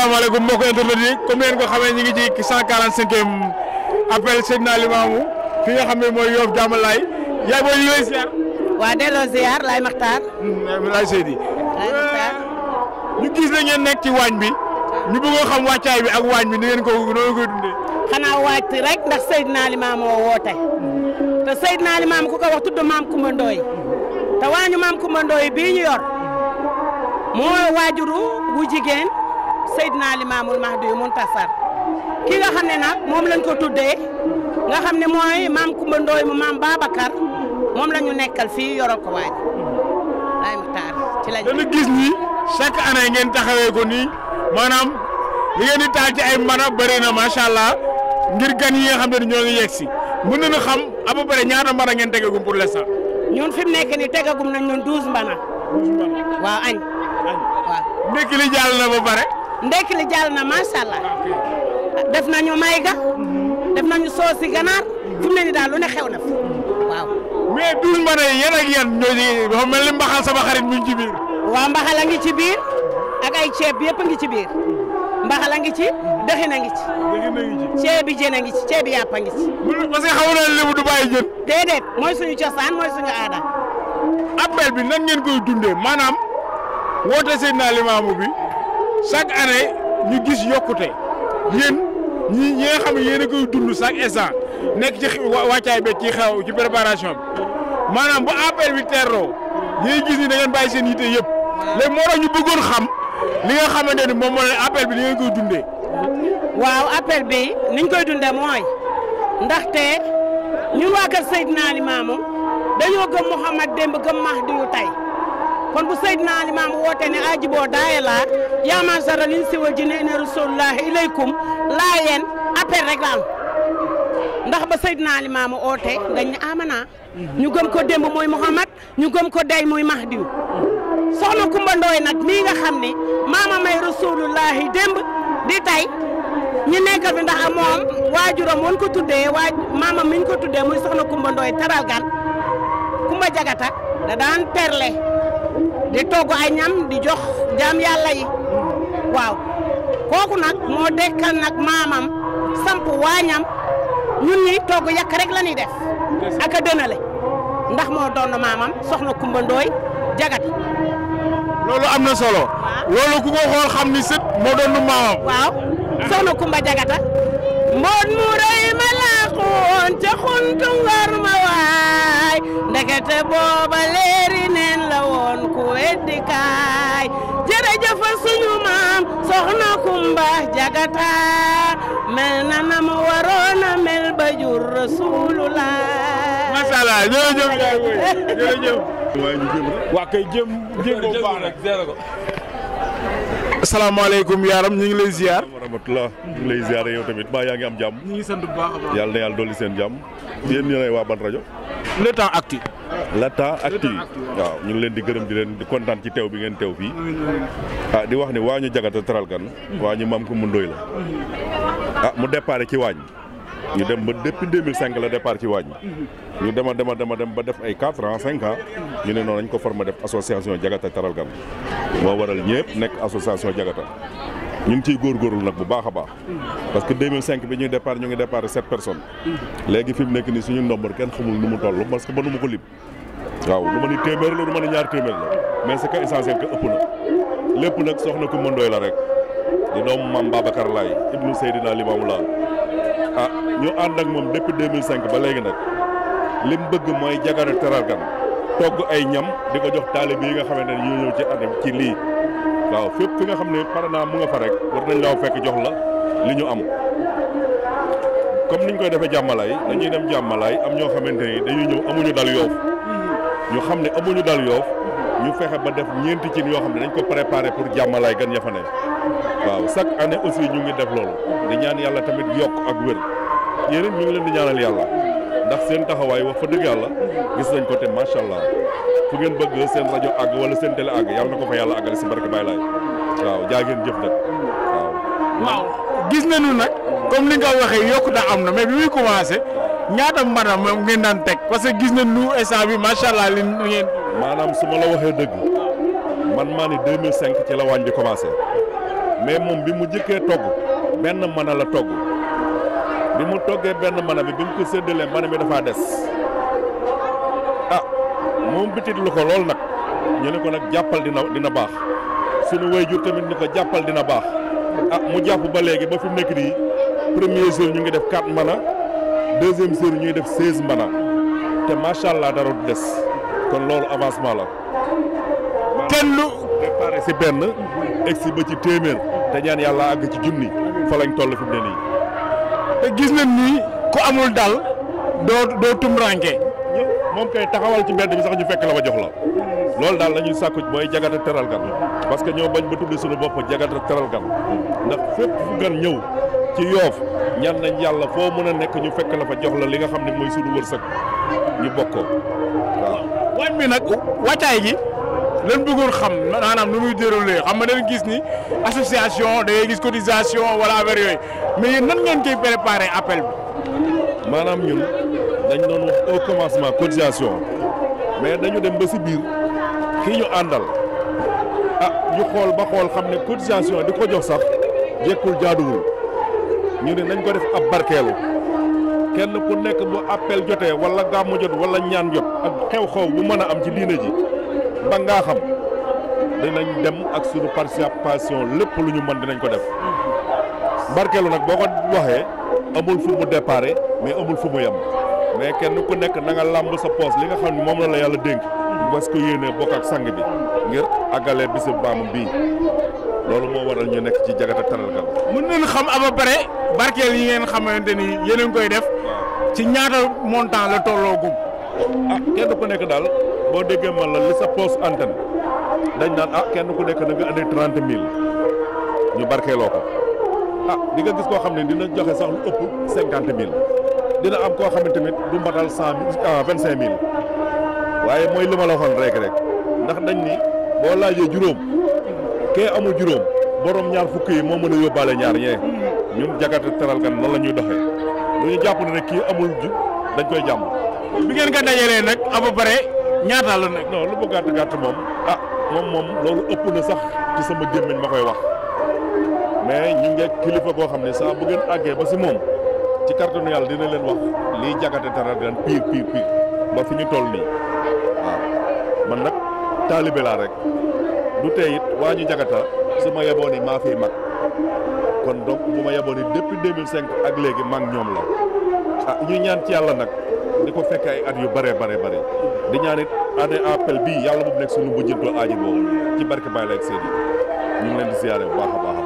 asalaamaaleykum mbokki internet yi comme ngeen ko xamee ñu ngi ci 145e appel Seydina Limamou fi nga xam ne mooy Yoff Diamalaye yaay booy ñu lay ziar. waa delloo ziar Laye Makhtar. Laye Seydi. Laye Makhtar. ñu gis ne ngeen nekk ci waañ bi ñu bëggoon xam wàccaay bi ak waañ bi ni ngeen ko noonu koy dundee. xanaa wàcc rek ndax Seydina Limamou moo woote te Seydina Limamou ku ko wax tudd maam Coumba Ndoye te waañu maam Coumba Ndoye bii ñu yor moo waajuru bu jigéen Seydina Limamou Mahdi Muntasar ki nga xam ne nag moom lañ ko tuddee nga xam ne mooy maam Coumba Ndoye mu maam Babacar moom la ñu nekkal fii yoral ko waaj Laye Makhtar ci la dañu gis ni chaque année ngeen taxawee ko nii maanaam li ngeen di taal ci ay mbana bëri na macha allah ngir gan yi nga xam ne ñoo ngi yegg si mën nañu xam à peu près ñaata mbana ngeen tegagum pour l'instant. ñun fi mu nekk nii tegagum nañ ñun 12 mbana. 12 mbana waaw añ. waaw ndekki li jàll na ba pare. ndekki li jàll na macha allah def nañu mayga def nañu soosi ganaar fi mu ne nii daal lu ne xew na fi waaw. mais 12 mbana yi yan ak yan ñoo ci dafa mel ni mbaxal sama xarit mi ngi ci biir. waaw mbaxal a ngi ci biir ak ay ceeb yëpp a ngi ci biir mbaxal a ngi ci dëxin a ngi ci. dëxin a ngi ci. ceebi jën a ngi ci ceebi yàpp a ngi ci. parce que xamu na lébu du bàyyi jën. déedéet mooy suñu cosaan mooy suñu aada. appel bi nan ngeen koy dundee maanaam woote Seydina Limamou bi chaque année ñu gis yokkute yéen ñi nga xam ne yéen a koy dund chaque instant nekk ci wàccaay bi ci xew ci préparation bi maanaam bu appel bi teeroo yéen gis ni da ngeen bàyyi seen yitte yëpp léegi moo tax ñu bëggoon xam li nga xamante ni moom moo leen appel bi ni ngeen koy dundee. waaw appel bi niñ koy dundee mooy ndaxte ñun waa kër Seydina Limamou dañoo gëm Mouhamad démb gëm Mahdi yu tey kon bu Seydina Limamou woote ne aji boo daaya laa yaa ma'shara l-insi wal jinni inna rasulullahi ilaykum laa yéen appel rek la am ndax ba Seydina Limamou oote dañ ne amana ñu gëm ko démb mooy Mouhamad ñu gëm ko day mooy Mahdi yu soxna Coumba Ndoye nag mii nga xam ni maama may rasulullahi démb di tey ñu nekkal fi ndax moom waajuram woon ko tuddee maama mi ñu ko tuddee muy soxna Coumba Ndoye taral gan Coumba Jagata da daan perle di togg ay ñam di jox jaam yàlla yi waaw kooku nag moo dekkal nag maamam samp waañam ñun ñi togg yàq rek la ñuy def ak a dënale ndax moo doon maamam soxna Coumba Ndoye Jagata. loolu am na solo. loolu ku ko xool xam ni sët moo doon maamam. waaw soxna Coumba Jagata mboot mu rëy ma laaxoon ca xuntu ngar ma waay ndekete booba leeri neen la woon ku weddi kaay jërëjëf suñu maam soxna Coumba Jagata mel na na mu waroon a mel ba jur Rasulullah. macha allah jërëjëf yaay booy jërëjëf. waa kay jëm boobu baax na zéro ko. asalaamaaleykum yaaram ñu ngi lay ziar. wa rahmatulah ñu ngi lay ziar yow tamit ba yaa ngi am jàmm. ñu ngi sant bu baax a baax. yàlla na yàlla dolli seen jàmm. yéen ñu ne waa ban rajo. Le Temps Actu. Le Temps Actu waaw ñu ngi leen di gërëm di leen di kontaan ci teew bi ngeen teew fii. di wax ni waañu Jagata teral gan. waañu maam Coumba Ndoye la. mu déparé ci waañ. ñu dem ba depuis 2005 la départ ci waañ. ñu dem ba def ay 4 ans 5 ans. ñu ne noonu nañ ko formé def association Jagata teral gan. moo waral ñëpp nekk association Jagata. ñu ngi ciy góorgóorlu nag bu baax a baax. parce que 2005 bi ñuy départ ñu ngi départ 7 personnes. léegi fi mu nekk nii suñu nombre kenn xamul nu mu toll parce que mënu ma ko lim. waaw lu ma ni téeméer la lu ma ni ñaar téeméer la mais c'est que essentiel que ëpp na lépp nag soxna Coumba Ndoye la rek. di doomu maam Babacar Laye ibnu Seydina Limamou la ñu ànd ak moom depuis 2005 ba léegi nag lim bëgg mooy Jagata teral gan togg ay ñam di ko jox taalibe yi nga xamante ne ñu ñëw ci ànd ci lii. waaw fépp fi nga xam ne par exemple mu nga fa rek war nañ laa fekk jox la li ñu am comme niñ koy defee jàmmalaay dañuy dem jàmmalaay am ñoo xamante ni dañuy ñëw amuñu dal Yoff ñu xam ne amuñu dal Yoff ñu fexe ba def ñeenti cin yoo xam ne dañ ko préparé pour jàmmalaay gan ya fa ne waaw chaque année aussi ñu ngi def loolu di ñaan yàlla tamit yokk ak wér yéen ñu ngi leen di ñaanal yàlla ndax seen taxawaay wax fa dëgg yàlla gis nañ ko te macha allah. fu ngeen bëgg seen rajo àgg wala seen télé àgg yàlla na ko fa yàlla àggale si barke Baye Laye waaw jaa ngeen jëf nag waaw gis nañu nag comme li nga waxee yokkute am na mais bi muy commencé ñaata mbana moom ngeen daan teg parce que gis nañu instant bi macha allah li ngeen. maanaam su ma la waxee dëgg man maa ni 2005 ci la waañ bi commencé mais moom bi mu jëkkee togg benn mën a la togg bi mu toggee benn mën a bi mu ko séddalee mën a bi dafaa des moom bitit lu ko lool nag ñu ne ko nag jàppal dina baax suñu waajur tamit ni ko jàppal dina baax mu jàpp ba léegi ba fi mu nekk nii premier jour ñu ngi def 4 mbana deuxième jour ñu ngi def 16 mbana te macha allah dara du des kon loolu avancement la. kenn lu préparé si benn egsi ba ci téeméer te ñaan yàlla àgg ci junni fa lañ toll fi mu ne nii. te gis nañ ni ku amul dal doo tumranke moom kay taxawal ci mbedd bi sax ñu fekk la ba jox la loolu daal la ñuy sàkku mooy jagata teral gan parce que ñoo bañ ba tuddi suñu bopp jagata teral gan ndax fépp fu gan ñëw ci Yoff ñaan nañ yàlla foo mën a nekk ñu fekk la fa jox la li nga xam ne mooy suñu wërsëg ñu bokkoo waaw. waañ bi nag wàccaay gi lan bëggoon xam maanaam nu muy déroulé xam nga dañu gis ni association da ngay gis cotisation wala affaire yooyu mais yéen nan ngeen koy préparé appel bi. maanaam ñun dañ doon wax au commencement cotisation mais dañu dem ba si biir kii ñu àndal ñu xool ba xool xam ne cotisation di ko jox sax jekkul jaaduwul ñu ne nañ ko def ab barkeelu kenn ku nekk bu appel jotee wala gàmmu jot wala ñaan jot ak xew-xew bu mën a am ci diine ji ba ngaa xam dinañ dem ak suñu participation lépp lu ñu mën dinañ ko def barkeelu nag boo ko waxee amul fu mu déparé mais amul fu mu yem mais kenn ku nekk na nga làmb sa poos li nga xam ne moom la yàlla dénk parce que yéene bokk ak sang bi ngir àggale bisu maamam bii loolu moo waral ñu nekk ci jagata teral gan. mën nañu xam à peu près barkeel yi ngeen xamante ni yéen a ngi koy def ci ñaata montant la tolloogum. kenn ku nekk daal boo déggee man la li sa poos antenne dañ naan kenn ku nekk na nga andi 30 000 ñu barkeeloo ko di nga gis koo xam ne dina joxe sax lu ëpp 50 000 dina am koo xam ne tamit du matal 25 000 waaye mooy li ma la waxoon rek ndax dañ ni boo laajee juróom kee amul juróom borom ñaar fukk yi moo mën a yóbbaale ñaar ñee ñun jagata teral gan noonu la ñuy doxee du ñu jàpp ne rek kii amul dañ koy jàmm. bi ngeen ko dajalee nag à peu près ñaata la nag. non lu mu gàtt moom moom loolu ëpp na sax ci sama gémmiñ ma koy wax mais ñu ngi kilifa goo xam ne saa bu ngeen àggee ba si moom ci kàttanu yàlla dina leen wax liy jagata teral gan pire ba fi ñu toll nii waaw man nag taalibe laa rek du tey it waa ñu jagata su ma yeboon ni maa fiy mag kon donc bu ma yeboon ni depuis 2005 ak léegi mag ñoom la ñu ñaan ci yàlla nag di ko fekk ay at yu bare di ñaan it année appel bii yàlla bu nekk suñu bëjjëntoo aaji boobu ci barke Baye la ak Seydi ñu ngi leen di siyaare bu baax a baax.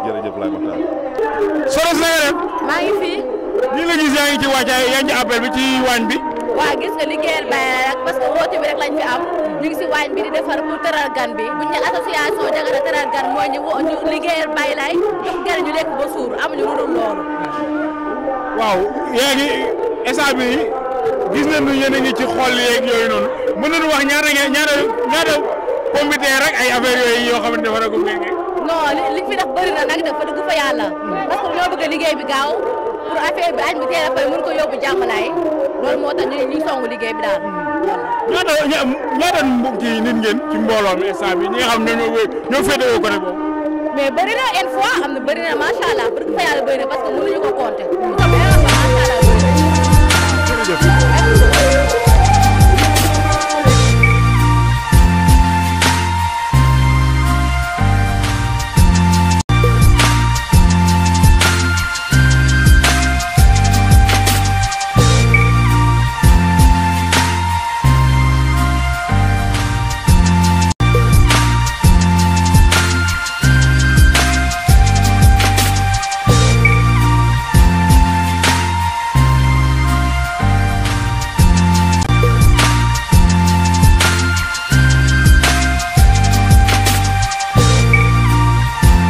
jërëjëf laay waxtaan. Soros na nga def. maa ngi fi. ñu la gis yaa ngi ci wàccaay yaa ngi ci appel bi ci waañ bi. waaw gis nga liggéeyal Baye la rek parce que woote bi rek lañ fi am ñu ngi si waañ bi di defar pour teral gan bi buñ ne association jagata teral gan mooy ñu liggéeyal Baye laay jox gan ñu lekk ba suur amuñu lu dul loolu. waaw yaa ngi instant bi gis nañu yéen a ngi ci xol yeeg yooyu noonu mën nañu wax ñaata pomme de terre rek ay affaire yooyu yoo xamante ne war a ko ngeen. non liñ fi def bëri na nag dafa dugg fa yàlla parce que ñoo bëgg liggéey bi gaaw pour affaire bi añ bi teel a fay mën ko yóbbu jàmmalaay loolu moo tax ñu songu liggéey bi daal. ñaata kii nit ngeen ci mbooloo mi instant bi ñi nga xam ne ñoo féetewoo côté boobu. mais bëri na une fois am na bëri na macha allah dugg fa yàlla bëri na parce que mënuñu ko compter. jërëjëf.